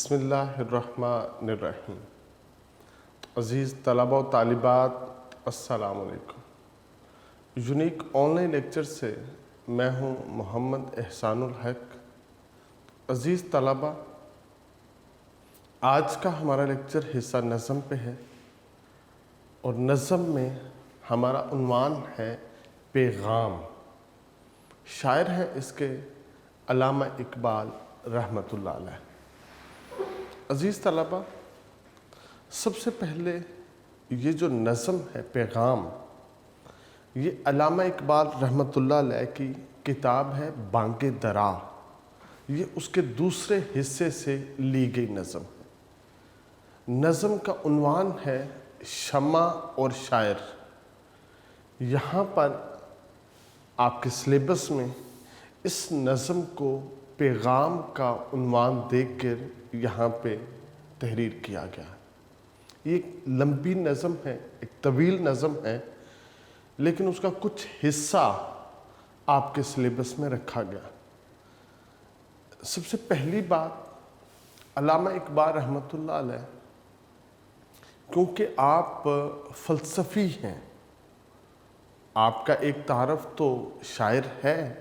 بسم اللہ الرحمن الرحیم۔ عزیز طلبہ و طالبات، السلام علیکم۔ یونیک آن لائن لیکچر سے میں ہوں محمد احسان الحق۔ عزیز طلبہ، آج کا ہمارا لیکچر حصہ نظم پہ ہے، اور نظم میں ہمارا عنوان ہے پیغام۔ شاعر ہیں اس کے علامہ اقبال رحمۃ اللہ علیہ۔ عزیز طلبہ، سب سے پہلے یہ جو نظم ہے پیغام، یہ علامہ اقبال رحمۃ اللہ علیہ کی کتاب ہے بانگ درا۔ یہ اس کے دوسرے حصے سے لی گئی نظم ہے۔ نظم کا عنوان ہے شمع اور شاعر۔ یہاں پر آپ کے سلیبس میں اس نظم کو پیغام کا عنوان دے کر یہاں پہ تحریر کیا گیا ہے۔ یہ ایک لمبی نظم ہے، ایک طویل نظم ہے، لیکن اس کا کچھ حصہ آپ کے سلیبس میں رکھا گیا۔ سب سے پہلی بات، علامہ اقبال رحمۃ اللہ علیہ کیونکہ آپ فلسفی ہیں، آپ کا ایک تعارف تو شاعر ہے،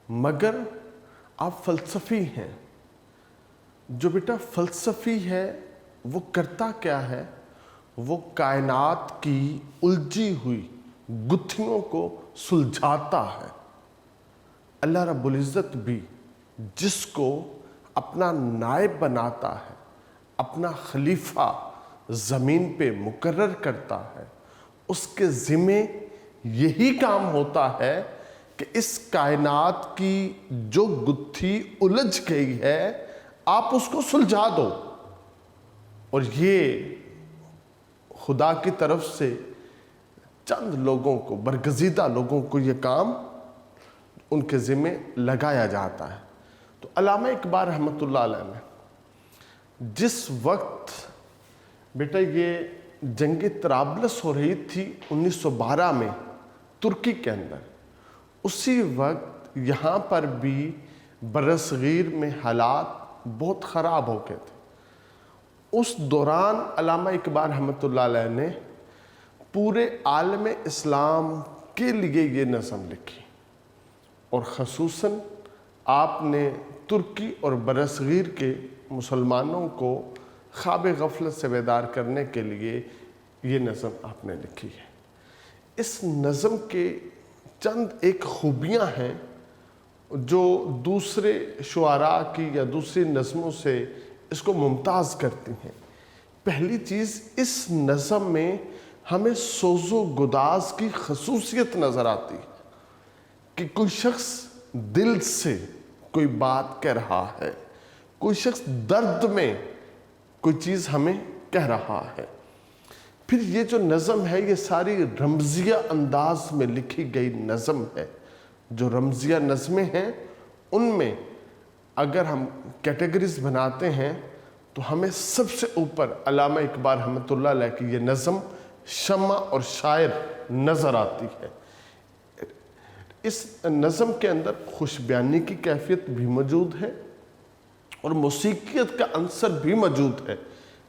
مگر آپ فلسفی ہیں۔ جو بیٹا فلسفی ہے وہ کرتا کیا ہے؟ وہ کائنات کی الجھی ہوئی گتھیوں کو سلجھاتا ہے۔ اللہ رب العزت بھی جس کو اپنا نائب بناتا ہے، اپنا خلیفہ زمین پہ مقرر کرتا ہے، اس کے ذمے یہی کام ہوتا ہے کہ اس کائنات کی جو گتھی الجھ گئی ہے آپ اس کو سلجھا دو۔ اور یہ خدا کی طرف سے چند لوگوں کو، برگزیدہ لوگوں کو یہ کام ان کے ذمے لگایا جاتا ہے۔ تو علامہ اقبال رحمۃ اللہ علیہ نے جس وقت بیٹا یہ جنگ طرابلس ہو رہی تھی 1912 میں ترکی کے اندر، اسی وقت یہاں پر بھی برصغیر میں حالات بہت خراب ہو گئے تھے۔ اس دوران علامہ اقبال رحمۃ اللہ علیہ نے پورے عالم اسلام کے لیے یہ نظم لکھی، اور خصوصاً آپ نے ترکی اور برصغیر کے مسلمانوں کو خواب غفلت سے بیدار کرنے کے لیے یہ نظم آپ نے لکھی ہے۔ اس نظم کے چند ایک خوبیاں ہیں جو دوسرے شعراء کی یا دوسری نظموں سے اس کو ممتاز کرتی ہیں۔ پہلی چیز، اس نظم میں ہمیں سوز و گداز کی خصوصیت نظر آتی ہے کہ کوئی شخص دل سے کوئی بات کہہ رہا ہے، کوئی شخص درد میں کوئی چیز ہمیں کہہ رہا ہے۔ پھر یہ جو نظم ہے یہ ساری رمزیہ انداز میں لکھی گئی نظم ہے۔ جو رمزیہ نظمیں ہیں ان میں اگر ہم کیٹیگریز بناتے ہیں تو ہمیں سب سے اوپر علامہ اقبال رحمۃ اللہ علیہ کی یہ نظم شمع اور شاعر نظر آتی ہے۔ اس نظم کے اندر خوش بیانی کی کیفیت بھی موجود ہے اور موسیقیت کا عنصر بھی موجود ہے،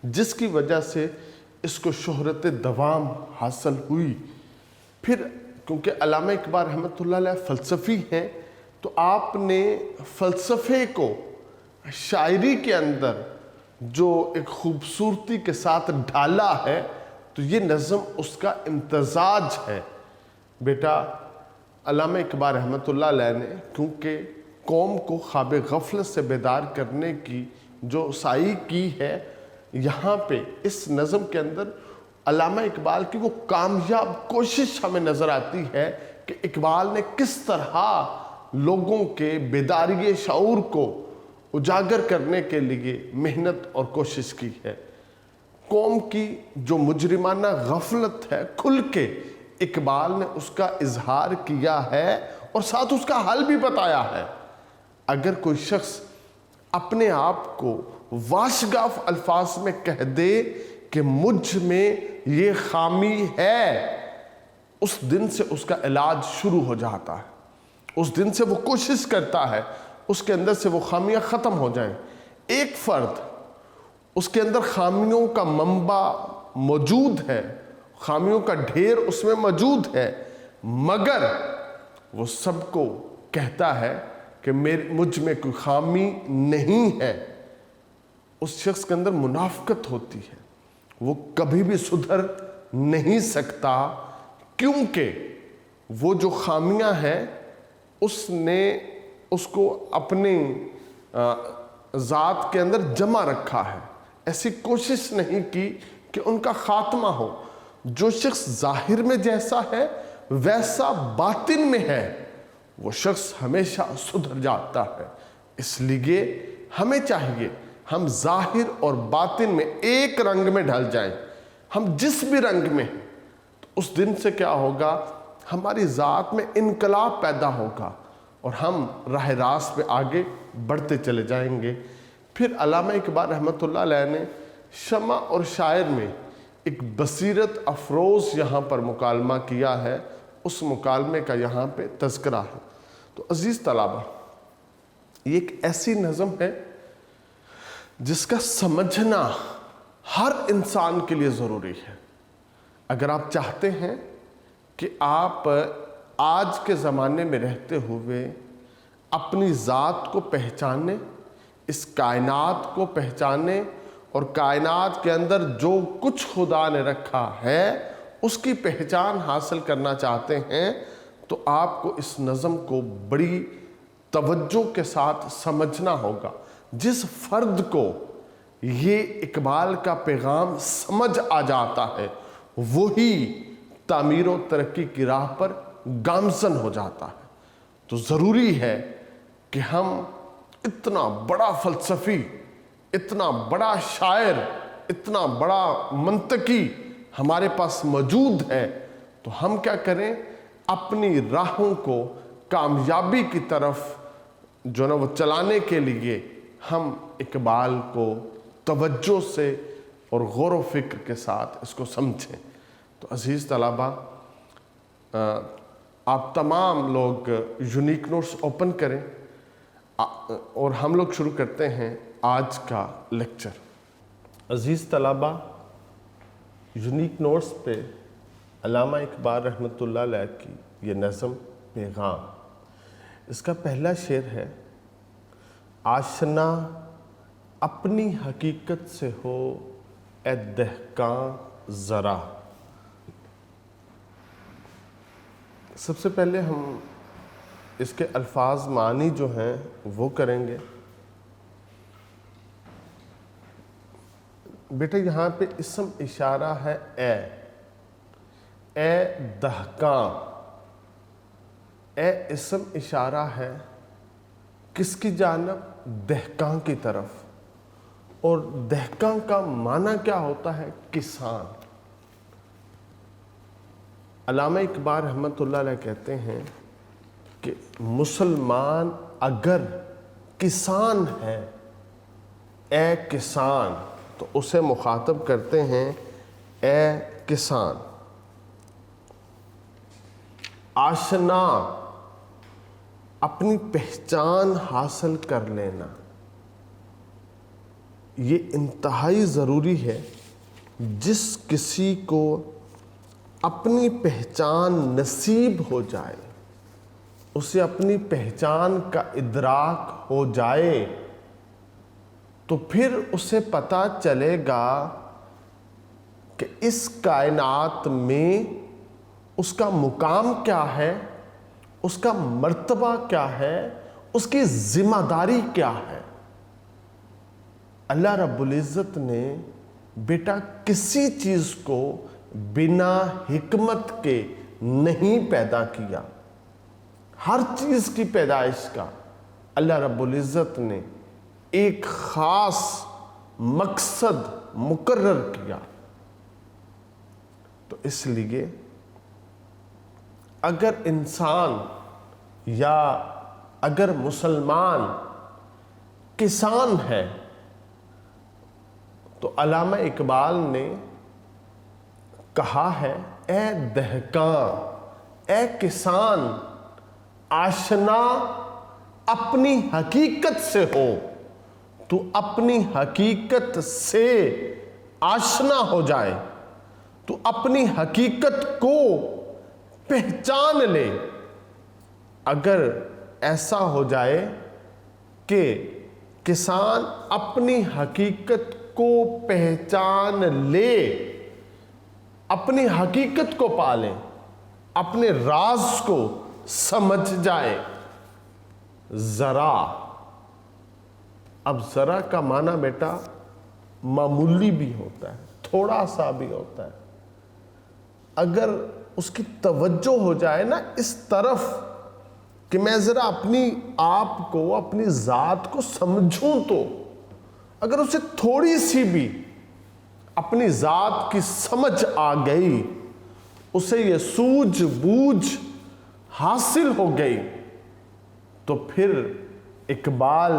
جس کی وجہ سے اس کو شہرت دوام حاصل ہوئی۔ پھر کیونکہ علامہ اقبال رحمۃ اللہ علیہ فلسفی ہیں تو آپ نے فلسفے کو شاعری کے اندر جو ایک خوبصورتی کے ساتھ ڈھالا ہے، تو یہ نظم اس کا امتزاج ہے۔ بیٹا علامہ اقبال رحمۃ اللہ علیہ نے کیونکہ قوم کو خواب غفلت سے بیدار کرنے کی جو سعی کی ہے، یہاں پہ اس نظم کے اندر علامہ اقبال کی وہ کامیاب کوشش ہمیں نظر آتی ہے کہ اقبال نے کس طرح لوگوں کے بیداری شعور کو اجاگر کرنے کے لیے محنت اور کوشش کی ہے۔ قوم کی جو مجرمانہ غفلت ہے کھل کے اقبال نے اس کا اظہار کیا ہے اور ساتھ اس کا حل بھی بتایا ہے۔ اگر کوئی شخص اپنے آپ کو واشگاف الفاظ میں کہہ دے کہ مجھ میں یہ خامی ہے، اس دن سے اس کا علاج شروع ہو جاتا ہے۔ اس دن سے وہ کوشش کرتا ہے اس کے اندر سے وہ خامیاں ختم ہو جائیں۔ ایک فرد اس کے اندر خامیوں کا منبع موجود ہے، خامیوں کا ڈھیر اس میں موجود ہے، مگر وہ سب کو کہتا ہے کہ مجھ میں کوئی خامی نہیں ہے۔ اس شخص کے اندر منافقت ہوتی ہے، وہ کبھی بھی سدھر نہیں سکتا، کیونکہ وہ جو خامیاں ہیں اس نے اس کو اپنی ذات کے اندر جمع رکھا ہے، ایسی کوشش نہیں کی کہ ان کا خاتمہ ہو۔ جو شخص ظاہر میں جیسا ہے ویسا باطن میں ہے، وہ شخص ہمیشہ سدھر جاتا ہے۔ اس لیے ہمیں چاہیے ہم ظاہر اور باطن میں ایک رنگ میں ڈھل جائیں۔ ہم جس بھی رنگ میں ہیں تو اس دن سے کیا ہوگا، ہماری ذات میں انقلاب پیدا ہوگا اور ہم راہ راست پہ آگے بڑھتے چلے جائیں گے۔ پھر علامہ اقبال رحمۃ اللہ علیہ نے شمع اور شاعر میں ایک بصیرت افروز یہاں پر مکالمہ کیا ہے، اس مکالمے کا یہاں پہ تذکرہ ہے۔ تو عزیز طلبہ، یہ ایک ایسی نظم ہے جس کا سمجھنا ہر انسان کے لیے ضروری ہے۔ اگر آپ چاہتے ہیں کہ آپ آج کے زمانے میں رہتے ہوئے اپنی ذات کو پہچانیں، اس کائنات کو پہچانیں اور کائنات کے اندر جو کچھ خدا نے رکھا ہے اس کی پہچان حاصل کرنا چاہتے ہیں، تو آپ کو اس نظم کو بڑی توجہ کے ساتھ سمجھنا ہوگا۔ جس فرد کو یہ اقبال کا پیغام سمجھ آ جاتا ہے وہی تعمیر و ترقی کی راہ پر گامزن ہو جاتا ہے۔ تو ضروری ہے کہ ہم اتنا بڑا فلسفی، اتنا بڑا شاعر، اتنا بڑا منطقی ہمارے پاس موجود ہے، تو ہم کیا کریں، اپنی راہوں کو کامیابی کی طرف جو نا وہ چلانے کے لیے ہم اقبال کو توجہ سے اور غور و فکر کے ساتھ اس کو سمجھیں۔ تو عزیز طلبہ، آپ تمام لوگ یونیک نوٹس اوپن کریں اور ہم لوگ شروع کرتے ہیں آج کا لیکچر۔ عزیز طلبہ، یونیک نوٹس پہ علامہ اقبال رحمۃ اللہ علیہ کی یہ نظم پیغام، اس کا پہلا شعر ہے: آشنا اپنی حقیقت سے ہو اے دہقاں ذرا۔ سب سے پہلے ہم اس کے الفاظ معنی جو ہیں وہ کریں گے۔ بیٹا یہاں پہ اسم اشارہ ہے اے دہقاں۔ اے اسم اشارہ ہے کس کی جانب؟ دہقاں کی طرف۔ اور دہقاں کا معنی کیا ہوتا ہے؟ کسان۔ علامہ اقبال رحمۃ اللہ علیہ کہتے ہیں کہ مسلمان اگر کسان ہے، اے کسان، تو اسے مخاطب کرتے ہیں اے کسان۔ آشنا، اپنی پہچان حاصل کر لینا، یہ انتہائی ضروری ہے۔ جس کسی کو اپنی پہچان نصیب ہو جائے، اسے اپنی پہچان کا ادراک ہو جائے، تو پھر اسے پتہ چلے گا کہ اس کائنات میں اس کا مقام کیا ہے، اس کا مرتبہ کیا ہے، اس کی ذمہ داری کیا ہے۔ اللہ رب العزت نے بیٹا کسی چیز کو بنا حکمت کے نہیں پیدا کیا۔ ہر چیز کی پیدائش کا اللہ رب العزت نے ایک خاص مقصد مقرر کیا۔ تو اس لیے اگر انسان یا اگر مسلمان کسان ہے تو علامہ اقبال نے کہا ہے اے دہقاں، اے کسان، آشنا اپنی حقیقت سے ہو تو اپنی حقیقت سے آشنا ہو جائے، تو اپنی حقیقت کو پہچان لے۔ اگر ایسا ہو جائے کہ کسان اپنی حقیقت کو پہچان لے، اپنی حقیقت کو پالے، اپنے راز کو سمجھ جائے۔ ذرا، اب ذرا کا معنی بیٹا معمولی بھی ہوتا ہے، تھوڑا سا بھی ہوتا ہے۔ اگر اس کی توجہ ہو جائے نا اس طرف کہ میں ذرا اپنی آپ کو، اپنی ذات کو سمجھوں، تو اگر اسے تھوڑی سی بھی اپنی ذات کی سمجھ آ گئی، اسے یہ سوجھ بوجھ حاصل ہو گئی، تو پھر اقبال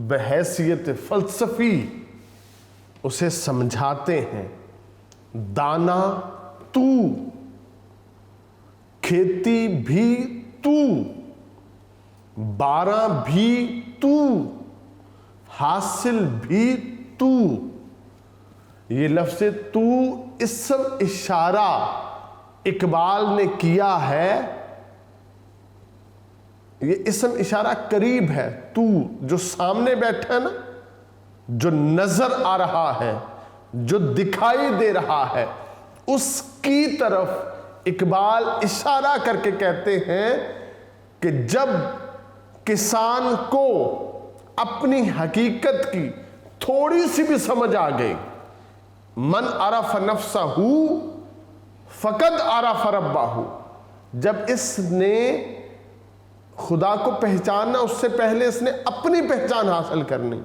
بحیثیت فلسفی اسے سمجھاتے ہیں، دانا تو، کھیتی بھی تو، بارہ بھی تو، حاصل بھی تو۔ یہ لفظ تو اسم اشارہ اقبال نے کیا ہے، یہ اسم اشارہ قریب ہے۔ تو جو سامنے بیٹھا ہے نا، جو نظر آ رہا ہے، جو دکھائی دے رہا ہے، اس کی طرف اقبال اشارہ کر کے کہتے ہیں کہ جب کسان کو اپنی حقیقت کی تھوڑی سی بھی سمجھ آ گئی، من عرف نفسہ فقد عرف ربہ، جب اس نے خدا کو پہچاننا، اس سے پہلے اس نے اپنی پہچان حاصل کرنی۔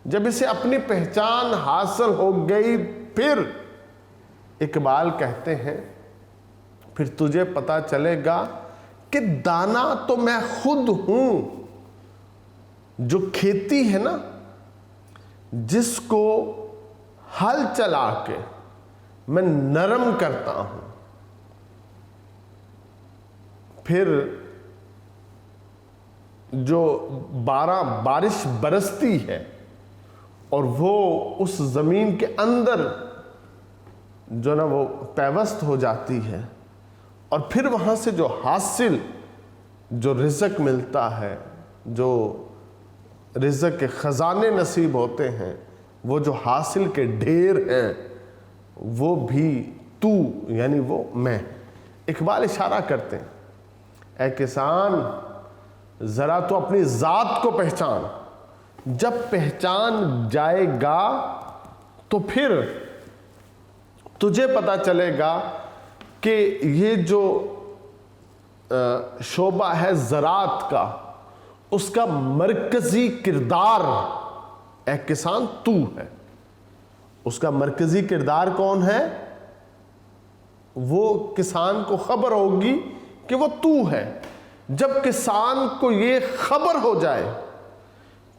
جب اسے اپنی پہچان حاصل ہو گئی، پھر اقبال کہتے ہیں پھر تجھے پتا چلے گا کہ دانا تو میں خود ہوں۔ جو کھیتی ہے نا، جس کو ہل چلا کے میں نرم کرتا ہوں، پھر جو بارش برستی ہے اور وہ اس زمین کے اندر جو نا وہ پیوست ہو جاتی ہے، اور پھر وہاں سے جو حاصل، جو رزق ملتا ہے، جو رزق کے خزانے نصیب ہوتے ہیں، وہ جو حاصل کے ڈھیر ہیں، وہ بھی تو، یعنی وہ میں۔ اقبال اشارہ کرتے ہیں، اے کسان ذرا تو اپنی ذات کو پہچان۔ جب پہچان جائے گا تو پھر تجھے پتا چلے گا کہ یہ جو شعبہ ہے زراعت کا، اس کا مرکزی کردار اے کسان تو ہے۔ اس کا مرکزی کردار کون ہے؟ وہ کسان کو خبر ہوگی کہ وہ تو ہے۔ جب کسان کو یہ خبر ہو جائے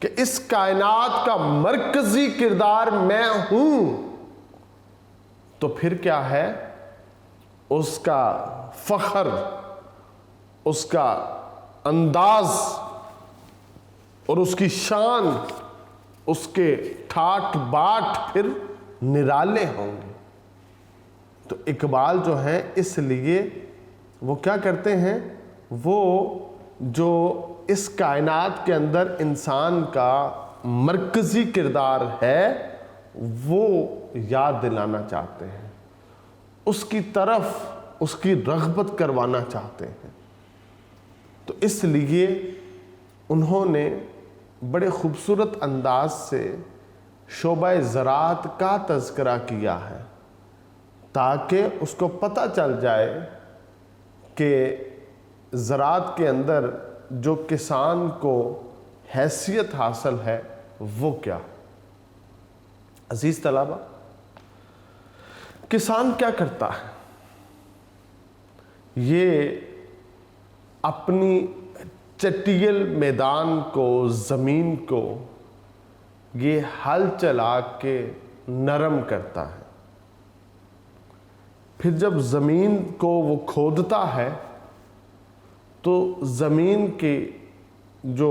کہ اس کائنات کا مرکزی کردار میں ہوں، تو پھر کیا ہے؟ اس کا فخر، اس کا انداز اور اس کی شان، اس کے ٹھاٹ باٹ پھر نرالے ہوں گے۔ تو اقبال جو ہیں، اس لیے وہ کیا کرتے ہیں، وہ جو اس کائنات کے اندر انسان کا مرکزی کردار ہے، وہ یاد دلانا چاہتے ہیں، اس کی طرف اس کی رغبت کروانا چاہتے ہیں۔ تو اس لیے انہوں نے بڑے خوبصورت انداز سے شعبہ زراعت کا تذکرہ کیا ہے، تاکہ اس کو پتہ چل جائے کہ زراعت کے اندر جو کسان کو حیثیت حاصل ہے وہ کیا۔ عزیز طلبہ، کسان کیا کرتا ہے؟ یہ اپنی چٹیل میدان کو، زمین کو یہ ہل چلا کے نرم کرتا ہے۔ پھر جب زمین کو وہ کھودتا ہے تو زمین کی جو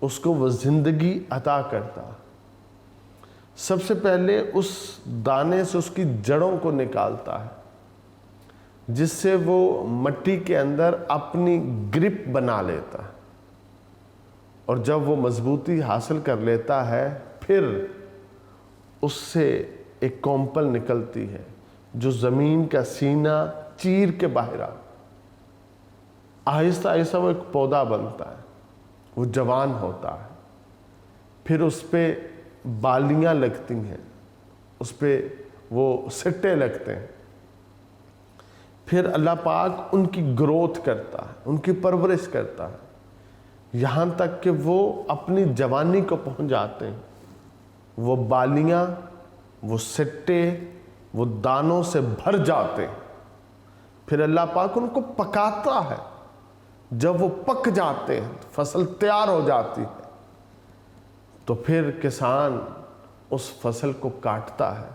اس کو وہ زندگی عطا کرتا، سب سے پہلے اس دانے سے اس کی جڑوں کو نکالتا ہے، جس سے وہ مٹی کے اندر اپنی گرپ بنا لیتا ہے، اور جب وہ مضبوطی حاصل کر لیتا ہے پھر اس سے ایک کومپل نکلتی ہے جو زمین کا سینہ چیر کے باہر آتا، آہستہ آہستہ وہ ایک پودا بنتا ہے، وہ جوان ہوتا ہے، پھر اس پہ بالیاں لگتی ہیں، اس پہ وہ سٹے لگتے ہیں، پھر اللہ پاک ان کی گروتھ کرتا ہے، ان کی پرورش کرتا ہے، یہاں تک کہ وہ اپنی جوانی کو پہنچ جاتے ہیں، وہ بالیاں، وہ سٹے، وہ دانوں سے بھر جاتے ہیں، پھر اللہ پاک ان کو پکاتا ہے، جب وہ پک جاتے ہیں فصل تیار ہو جاتی ہے، تو پھر کسان اس فصل کو کاٹتا ہے،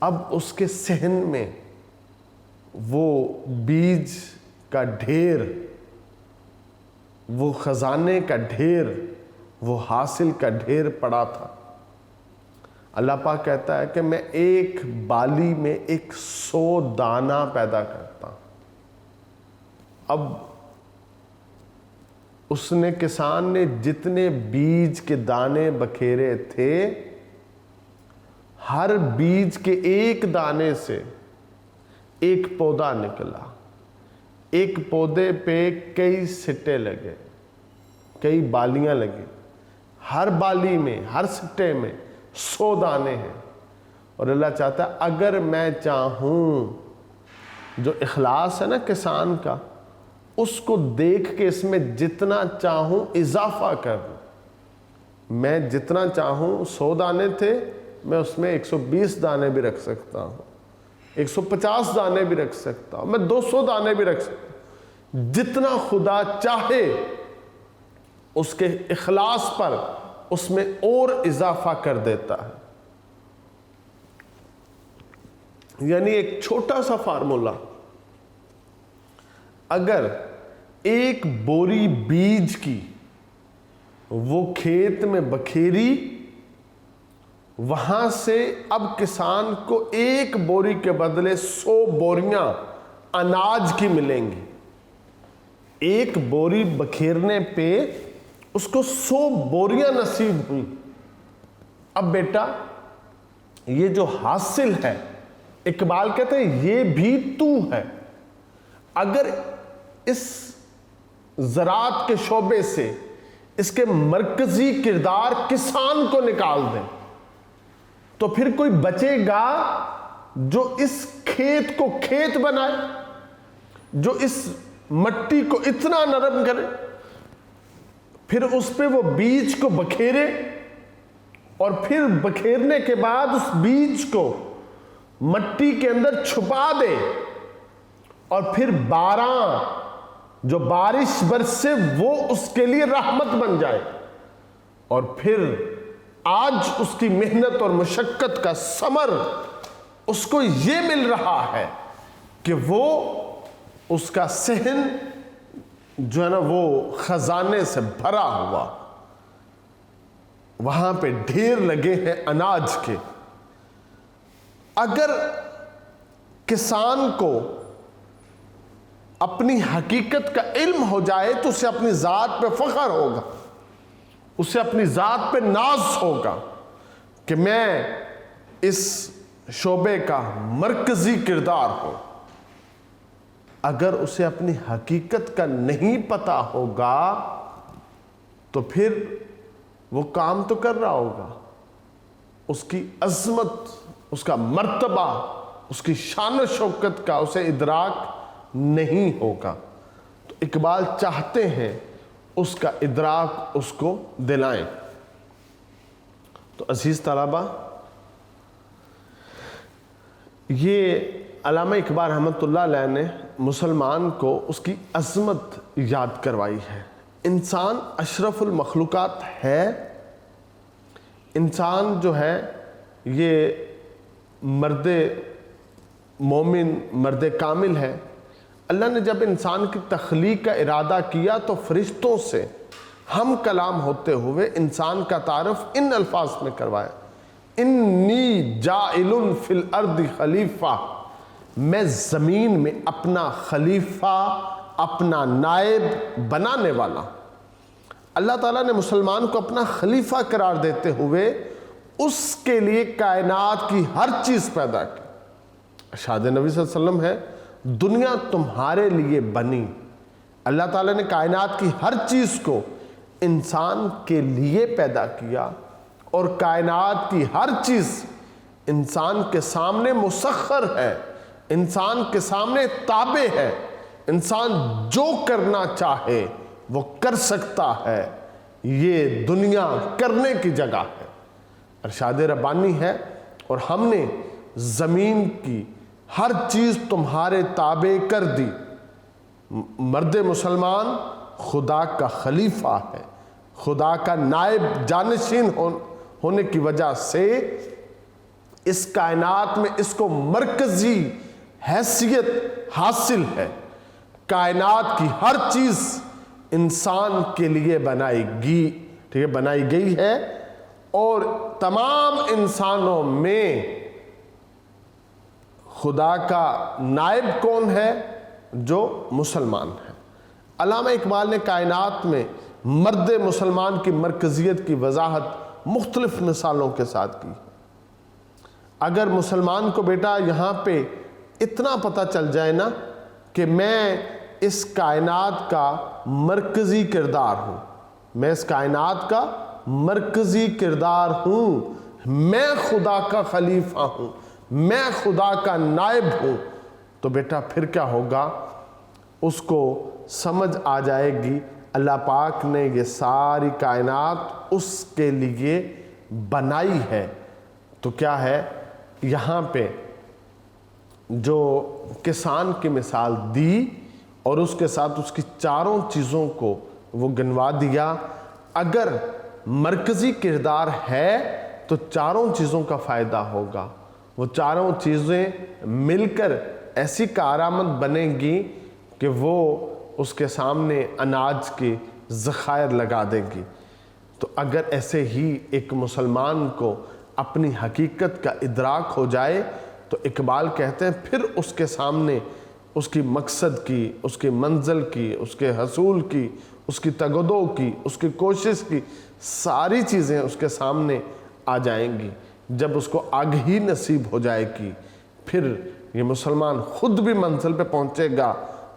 اب اس کے صحن میں وہ بیج کا ڈھیر، وہ خزانے کا ڈھیر، وہ حاصل کا ڈھیر پڑا تھا۔ اللہ پاک کہتا ہے کہ میں ایک بالی میں 100 دانہ پیدا کرتا ہوں۔ اب اس نے، کسان نے جتنے بیج کے دانے بکھیرے تھے، ہر بیج کے ایک دانے سے ایک پودا نکلا، ایک پودے پہ کئی سٹے لگے، کئی بالیاں لگی، ہر بالی میں، ہر سٹے میں 100 دانے ہیں۔ اور اللہ چاہتا ہے اگر میں چاہوں، جو اخلاص ہے نا کسان کا، اس کو دیکھ کے اس میں جتنا چاہوں اضافہ کر دوں، میں جتنا چاہوں 100 دانے تھے، میں اس میں 120 دانے بھی رکھ سکتا ہوں، 150 دانے بھی رکھ سکتا ہوں، میں 200 دانے بھی رکھ سکتا ہوں، جتنا خدا چاہے اس کے اخلاص پر اس میں اور اضافہ کر دیتا ہے۔ یعنی ایک چھوٹا سا فارمولا، اگر ایک بوری بیج کی وہ کھیت میں بکھیری، وہاں سے اب کسان کو ایک بوری کے بدلے 100 بوریاں اناج کی ملیں گی۔ ایک بوری بکھیرنے پہ اس کو 100 بوریاں نصیب ہوئی۔ اب بیٹا یہ جو حاصل ہے، اقبال کہتے ہیں یہ بھی تو ہے۔ اگر اس زراعت کے شعبے سے اس کے مرکزی کردار کسان کو نکال دیں تو پھر کوئی بچے گا جو اس کھیت کو کھیت بنائے، جو اس مٹی کو اتنا نرم کرے، پھر اس پہ وہ بیج کو بکھیرے، اور پھر بکھیرنے کے بعد اس بیج کو مٹی کے اندر چھپا دے، اور پھر باراں جو بارش برسے وہ اس کے لیے رحمت بن جائے، اور پھر آج اس کی محنت اور مشقت کا ثمر اس کو یہ مل رہا ہے کہ وہ اس کا صحن جو ہے نا وہ خزانے سے بھرا ہوا، وہاں پہ ڈھیر لگے ہیں اناج کے۔ اگر کسان کو اپنی حقیقت کا علم ہو جائے تو اسے اپنی ذات پہ فخر ہوگا، اسے اپنی ذات پہ ناز ہوگا کہ میں اس شعبے کا مرکزی کردار ہوں۔ اگر اسے اپنی حقیقت کا نہیں پتا ہوگا تو پھر وہ کام تو کر رہا ہوگا، اس کی عظمت، اس کا مرتبہ، اس کی شان و شوکت کا اسے ادراک نہیں ہوگا۔ تو اقبال چاہتے ہیں اس کا ادراک اس کو دلائیں۔ تو عزیز طلبہ، یہ علامہ اقبال رحمۃ اللہ علیہ نے مسلمان کو اس کی عظمت یاد کروائی ہے۔ انسان اشرف المخلوقات ہے، انسان جو ہے یہ مرد مومن، مرد کامل ہے۔ اللہ نے جب انسان کی تخلیق کا ارادہ کیا تو فرشتوں سے ہم کلام ہوتے ہوئے انسان کا تعارف ان الفاظ میں کروایا، انی جاعل فی الارض خلیفہ، میں زمین میں اپنا خلیفہ، اپنا نائب بنانے والا۔ اللہ تعالیٰ نے مسلمان کو اپنا خلیفہ قرار دیتے ہوئے اس کے لیے کائنات کی ہر چیز پیدا کی۔ ارشاد نبی صلی اللہ علیہ وسلم ہے، دنیا تمہارے لیے بنی۔ اللہ تعالیٰ نے کائنات کی ہر چیز کو انسان کے لیے پیدا کیا، اور کائنات کی ہر چیز انسان کے سامنے مسخر ہے، انسان کے سامنے تابع ہے۔ انسان جو کرنا چاہے وہ کر سکتا ہے، یہ دنیا کرنے کی جگہ ہے۔ ارشاد ربانی ہے، اور ہم نے زمین کی ہر چیز تمہارے تابع کر دی۔ مرد مسلمان خدا کا خلیفہ ہے، خدا کا نائب جانشین ہونے کی وجہ سے اس کائنات میں اس کو مرکزی حیثیت حاصل ہے۔ کائنات کی ہر چیز انسان کے لیے بنائی گئی ہے، اور تمام انسانوں میں خدا کا نائب کون ہے؟ جو مسلمان ہے۔ علامہ اقبال نے کائنات میں مرد مسلمان کی مرکزیت کی وضاحت مختلف مثالوں کے ساتھ کی۔ اگر مسلمان کو بیٹا یہاں پہ اتنا پتہ چل جائے نا کہ میں اس کائنات کا مرکزی کردار ہوں، میں اس کائنات کا مرکزی کردار ہوں، میں خدا کا خلیفہ ہوں، میں خدا کا نائب ہوں، تو بیٹا پھر کیا ہوگا؟ اس کو سمجھ آ جائے گی اللہ پاک نے یہ ساری کائنات اس کے لیے بنائی ہے۔ تو کیا ہے یہاں پہ جو کسان کی مثال دی اور اس کے ساتھ اس کی چاروں چیزوں کو وہ گنوا دیا۔ اگر مرکزی کردار ہے تو چاروں چیزوں کا فائدہ ہوگا، وہ چاروں چیزیں مل کر ایسی کارآمد بنیں گی کہ وہ اس کے سامنے اناج کے ذخائر لگا دے گی۔ تو اگر ایسے ہی ایک مسلمان کو اپنی حقیقت کا ادراک ہو جائے تو اقبال کہتے ہیں پھر اس کے سامنے اس کی مقصد کی، اس کی منزل کی، اس کے حصول کی، اس کی تگدو کی، اس کی کوشش کی ساری چیزیں اس کے سامنے آ جائیں گی۔ جب اس کو آگہی نصیب ہو جائے گی پھر یہ مسلمان خود بھی منزل پہ پہنچے گا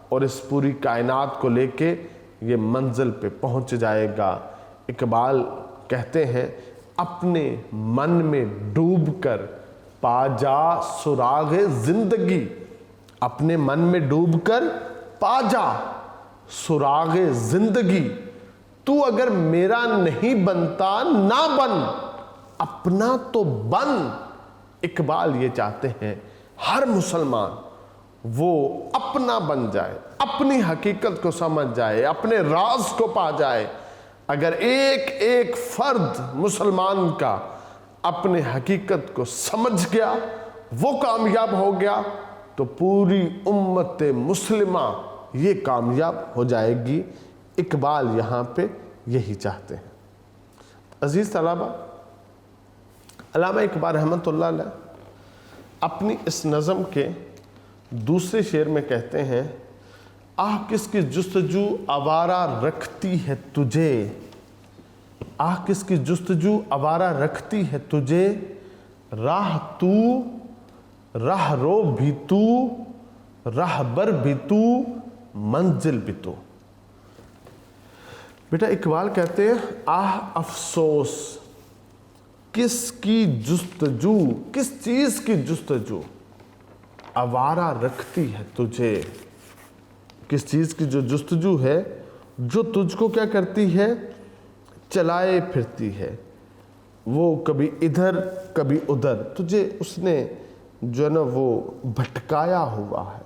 اور اس پوری کائنات کو لے کے یہ منزل پہ پہنچ جائے گا۔ اقبال کہتے ہیں اپنے من میں ڈوب کر پا جا سراغ زندگی، اپنے من میں ڈوب کر پا جا سراغ زندگی، تو اگر میرا نہیں بنتا نہ بن، اپنا تو بن۔ اقبال یہ چاہتے ہیں ہر مسلمان وہ اپنا بن جائے، اپنی حقیقت کو سمجھ جائے، اپنے راز کو پا جائے۔ اگر ایک ایک فرد مسلمان کا اپنے حقیقت کو سمجھ گیا، وہ کامیاب ہو گیا، تو پوری امت مسلمہ یہ کامیاب ہو جائے گی۔ اقبال یہاں پہ یہی چاہتے ہیں۔ عزیز طلبہ، علامہ اقبال رحمۃ اللہ علیہ اپنی اس نظم کے دوسرے شعر میں کہتے ہیں، آہ کس کی جستجو آوارہ رکھتی ہے تجھے، آہ کس کی جستجو آوارہ رکھتی ہے تجھے، راہ تو، راہ رو بھی تو، راہ بر بھی تو، منزل بھی تو۔ بیٹا اقبال کہتے ہیں آہ افسوس، کس کی جستجو، کس چیز کی جستجو آوارہ رکھتی ہے تجھے، کس چیز کی جو جستجو ہے جو تجھ کو کیا کرتی ہے، چلائے پھرتی ہے، وہ کبھی ادھر کبھی ادھر تجھے اس نے جو ہے نا وہ بھٹکایا ہوا ہے۔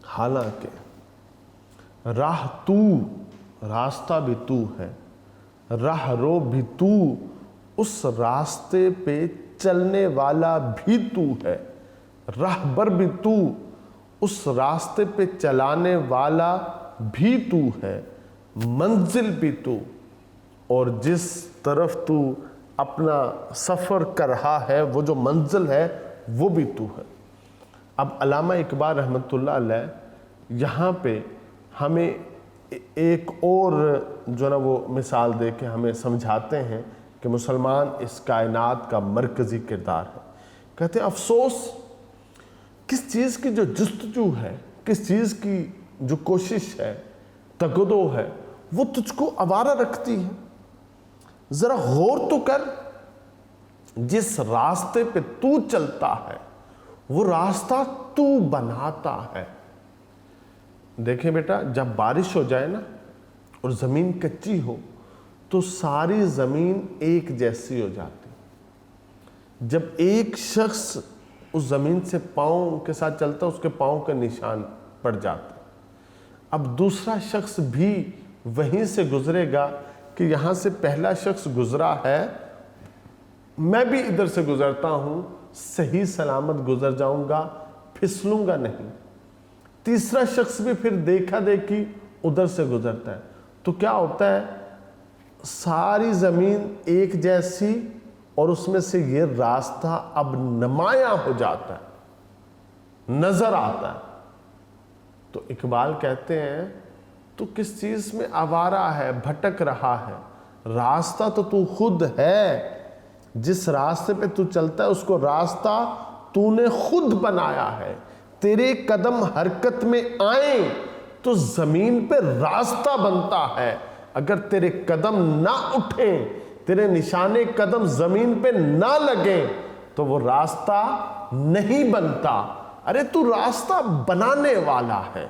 حالانکہ راہ تو، راستہ بھی تو ہے، راہ رو بھی تو، اس راستے پہ چلنے والا بھی تو ہے، راہبر بھی تو، اس راستے پہ چلانے والا بھی تو ہے، منزل بھی تو، اور جس طرف تو اپنا سفر کر رہا ہے وہ جو منزل ہے وہ بھی تو ہے۔ اب علامہ اقبال رحمۃ اللہ علیہ یہاں پہ ہمیں ایک اور جو نا وہ مثال دے کے ہمیں سمجھاتے ہیں کہ مسلمان اس کائنات کا مرکزی کردار ہے۔ کہتے ہیں افسوس کس چیز کی جو جستجو ہے، کس چیز کی جو کوشش ہے، تگدو ہے، وہ تجھ کو آوارہ رکھتی ہے۔ ذرا غور تو کر، جس راستے پہ تو چلتا ہے وہ راستہ تو بناتا ہے۔ دیکھیں بیٹا، جب بارش ہو جائے نا اور زمین کچی ہو تو ساری زمین ایک جیسی ہو جاتی۔ جب ایک شخص اس زمین سے پاؤں کے ساتھ چلتا اس کے پاؤں کا نشان پڑ جاتا۔ اب دوسرا شخص بھی وہیں سے گزرے گا کہ یہاں سے پہلا شخص گزرا ہے، میں بھی ادھر سے گزرتا ہوں، صحیح سلامت گزر جاؤں گا، پھسلوں گا نہیں۔ تیسرا شخص بھی پھر دیکھا دیکھی ادھر سے گزرتا ہے، تو کیا ہوتا ہے، ساری زمین ایک جیسی، اور اس میں سے یہ راستہ اب نمایاں ہو جاتا ہے، نظر آتا ہے۔ تو اقبال کہتے ہیں تو کس چیز میں آوارہ ہے، بھٹک رہا ہے، راستہ تو خود ہے۔ جس راستے پہ تو چلتا ہے اس کو راستہ تو نے خود بنایا ہے۔ تیرے قدم حرکت میں آئیں تو زمین پہ راستہ بنتا ہے، اگر تیرے قدم نہ اٹھیں، تیرے نشانے قدم زمین پہ نہ لگیں تو وہ راستہ نہیں بنتا۔ ارے تو راستہ بنانے والا ہے،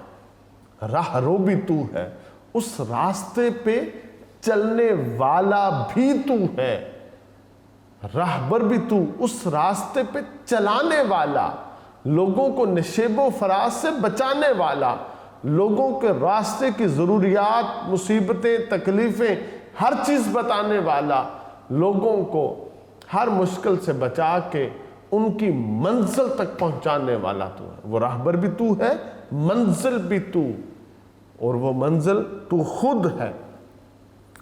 راہ رو بھی تو ہے، اس راستے پہ چلنے والا بھی تو ہے، راہبر بھی تو، اس راستے پہ چلانے والا، لوگوں کو نشیب و فراز سے بچانے والا، لوگوں کے راستے کی ضروریات، مصیبتیں، تکلیفیں، ہر چیز بتانے والا، لوگوں کو ہر مشکل سے بچا کے ان کی منزل تک پہنچانے والا تو ہے۔ وہ راہبر بھی تو ہے، منزل بھی تو، اور وہ منزل تو خود ہے۔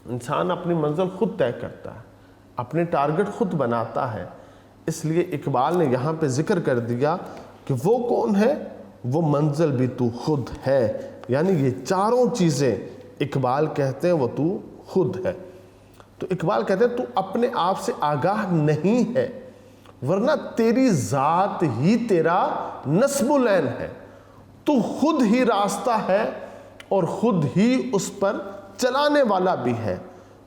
انسان اپنی منزل خود طے کرتا ہے، اپنے ٹارگٹ خود بناتا ہے۔ اس لیے اقبال نے یہاں پہ ذکر کر دیا کہ وہ کون ہے، وہ منزل بھی تو خود ہے، یعنی یہ چاروں چیزیں اقبال کہتے ہیں وہ تو خود ہے۔ تو اقبال کہتے ہیں تو اپنے آپ سے آگاہ نہیں ہے، ورنہ تیری ذات ہی تیرا نصب العین ہے۔ تو خود ہی راستہ ہے اور خود ہی اس پر چلانے والا بھی ہے،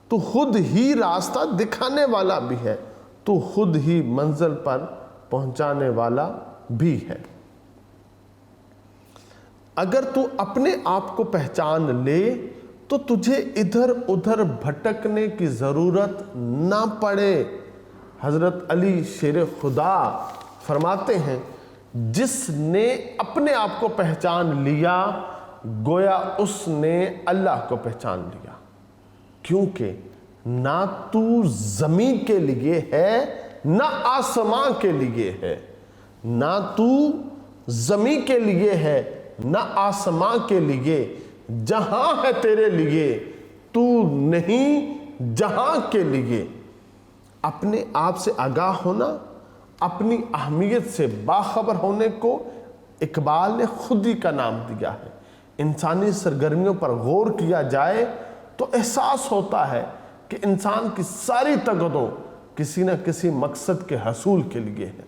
تو خود ہی راستہ دکھانے والا بھی ہے، تو خود ہی منزل پر پہنچانے والا بھی ہے۔ اگر تو اپنے آپ کو پہچان لے تو تجھے ادھر ادھر بھٹکنے کی ضرورت نہ پڑے۔ حضرت علی شیر خدا فرماتے ہیں جس نے اپنے آپ کو پہچان لیا گویا اس نے اللہ کو پہچان لیا، کیونکہ نہ تو زمین کے لیے ہے نہ آسمان کے لیے ہے، نہ تو زمین کے لیے ہے نہ آسمان کے لیے، جہاں ہے تیرے لیے تو نہیں جہاں کے لیے۔ اپنے آپ سے آگاہ ہونا، اپنی اہمیت سے باخبر ہونے کو اقبال نے خود ہی کا نام دیا ہے۔ انسانی سرگرمیوں پر غور کیا جائے تو احساس ہوتا ہے کہ انسان کی ساری تگدو کسی نہ کسی مقصد کے حصول کے لیے ہے۔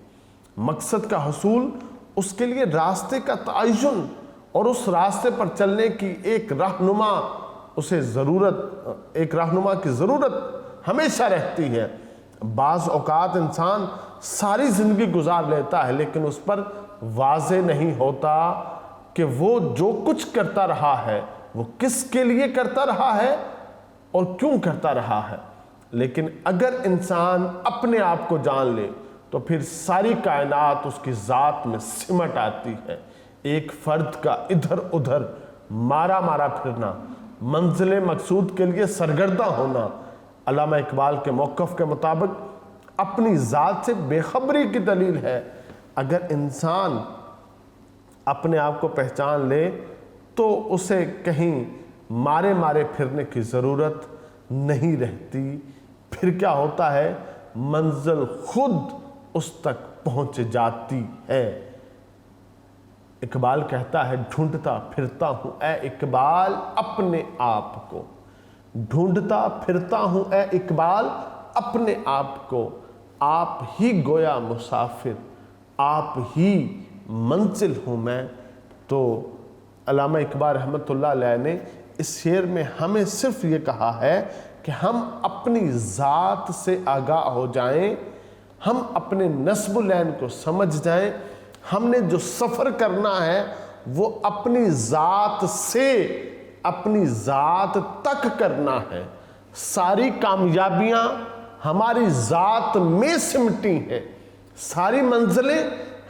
مقصد کا حصول، اس کے لیے راستے کا تعین اور اس راستے پر چلنے کی ایک رہنما، ایک رہنما کی ضرورت ہمیشہ رہتی ہے۔ بعض اوقات انسان ساری زندگی گزار لیتا ہے لیکن اس پر واضح نہیں ہوتا کہ وہ جو کچھ کرتا رہا ہے وہ کس کے لیے کرتا رہا ہے اور کیوں کرتا رہا ہے۔ لیکن اگر انسان اپنے آپ کو جان لے تو پھر ساری کائنات اس کی ذات میں سمٹ آتی ہے۔ ایک فرد کا ادھر ادھر مارا پھرنا، منزل مقصود کے لیے سرگردہ ہونا، علامہ اقبال کے موقف کے مطابق اپنی ذات سے بے خبری کی دلیل ہے۔ اگر انسان اپنے آپ کو پہچان لے تو اسے کہیں مارے مارے پھرنے کی ضرورت نہیں رہتی، پھر کیا ہوتا ہے، منزل خود اس تک پہنچ جاتی ہے۔ اقبال کہتا ہے ڈھونڈتا پھرتا ہوں اے اقبال اپنے آپ کو، ڈھونڈتا پھرتا ہوں اے اقبال اپنے آپ کو، آپ ہی گویا مسافر، آپ ہی منزل ہوں میں۔ تو علامہ اقبال رحمۃ اللہ علیہ نے اس شعر میں ہمیں صرف یہ کہا ہے کہ ہم اپنی ذات سے آگاہ ہو جائیں، ہم اپنے نسب العین کو سمجھ جائیں، ہم نے جو سفر کرنا ہے وہ اپنی ذات سے اپنی ذات تک کرنا ہے۔ ساری کامیابیاں ہماری ذات میں سمٹی ہیں، ساری منزلیں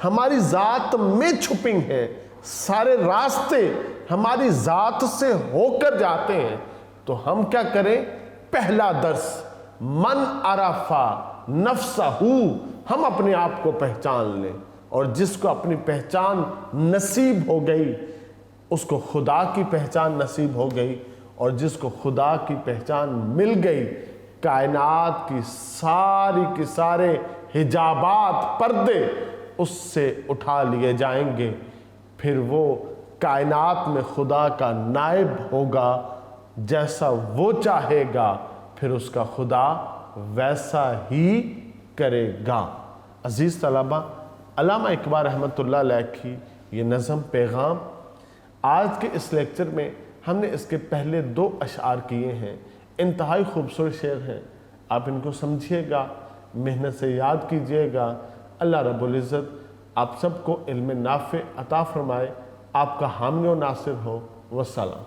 ہماری ذات میں چھپی ہیں، سارے راستے ہماری ذات سے ہو کر جاتے ہیں۔ تو ہم کیا کریں، پہلا درس من عرفہ نفسہ، ہم اپنے آپ کو پہچان لیں، اور جس کو اپنی پہچان نصیب ہو گئی اس کو خدا کی پہچان نصیب ہو گئی، اور جس کو خدا کی پہچان مل گئی کائنات کی ساری کے سارے حجابات پردے اس سے اٹھا لیے جائیں گے، پھر وہ کائنات میں خدا کا نائب ہوگا، جیسا وہ چاہے گا پھر اس کا خدا ویسا ہی کرے گا۔ عزیز طلبہ، علامہ اقبال رحمۃ اللہ علیہ کی یہ نظم پیغام، آج کے اس لیکچر میں ہم نے اس کے پہلے 2 اشعار کیے ہیں، انتہائی خوبصورت شعر ہیں، آپ ان کو سمجھیے گا، محنت سے یاد کیجئے گا۔ اللہ رب العزت آپ سب کو علم نافع عطا فرمائے، آپ کا حامی و ناصر ہو۔ والسلام۔